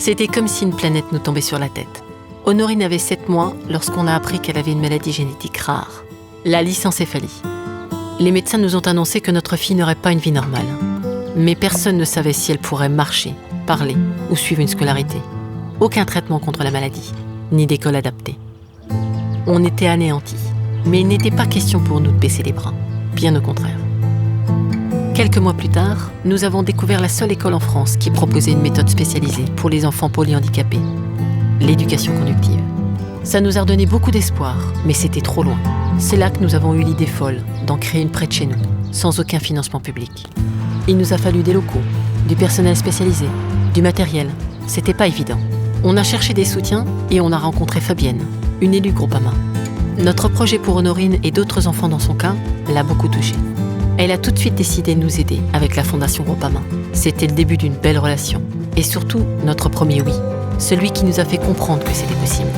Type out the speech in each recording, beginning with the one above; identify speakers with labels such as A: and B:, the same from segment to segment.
A: C'était comme si une planète nous tombait sur la tête. Honorine avait 7 mois lorsqu'on a appris qu'elle avait une maladie génétique rare, la lysencéphalie. Les médecins nous ont annoncé que notre fille n'aurait pas une vie normale. Mais personne ne savait si elle pourrait marcher, parler ou suivre une scolarité. Aucun traitement contre la maladie, ni d'école adaptée. On était anéantis, mais il n'était pas question pour nous de baisser les bras, bien au contraire. Quelques mois plus tard, nous avons découvert la seule école en France qui proposait une méthode spécialisée pour les enfants polyhandicapés, l'éducation conductive. Ça nous a redonné beaucoup d'espoir, mais c'était trop loin. C'est là que nous avons eu l'idée folle d'en créer une près de chez nous, sans aucun financement public. Il nous a fallu des locaux, du personnel spécialisé, du matériel. C'était pas évident. On a cherché des soutiens et on a rencontré Fabienne, une élue Groupama. Notre projet pour Honorine et d'autres enfants dans son cas l'a beaucoup touchée. Elle a tout de suite décidé de nous aider avec la Fondation Groupama. C'était le début d'une belle relation. Et surtout, notre premier oui. Celui qui nous a fait comprendre que c'était possible.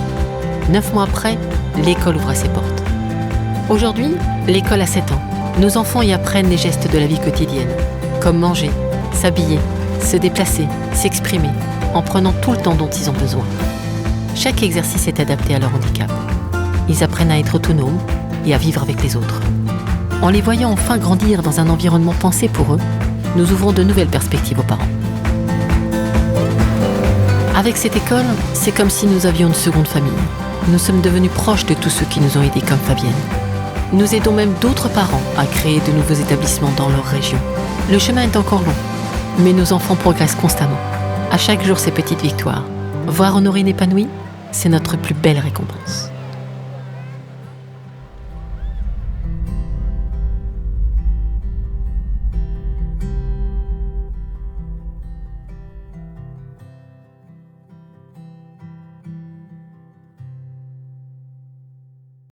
A: 9 mois après, l'école ouvrait ses portes. Aujourd'hui, l'école a 7 ans. Nos enfants y apprennent les gestes de la vie quotidienne, comme manger, s'habiller, se déplacer, s'exprimer, en prenant tout le temps dont ils ont besoin. Chaque exercice est adapté à leur handicap. Ils apprennent à être autonomes et à vivre avec les autres. En les voyant enfin grandir dans un environnement pensé pour eux, nous ouvrons de nouvelles perspectives aux parents. Avec cette école, c'est comme si nous avions une seconde famille. Nous sommes devenus proches de tous ceux qui nous ont aidés comme Fabienne. Nous aidons même d'autres parents à créer de nouveaux établissements dans leur région. Le chemin est encore long, mais nos enfants progressent constamment. À chaque jour, ces petites victoires. Voir Honorine épanouie, c'est notre plus belle récompense.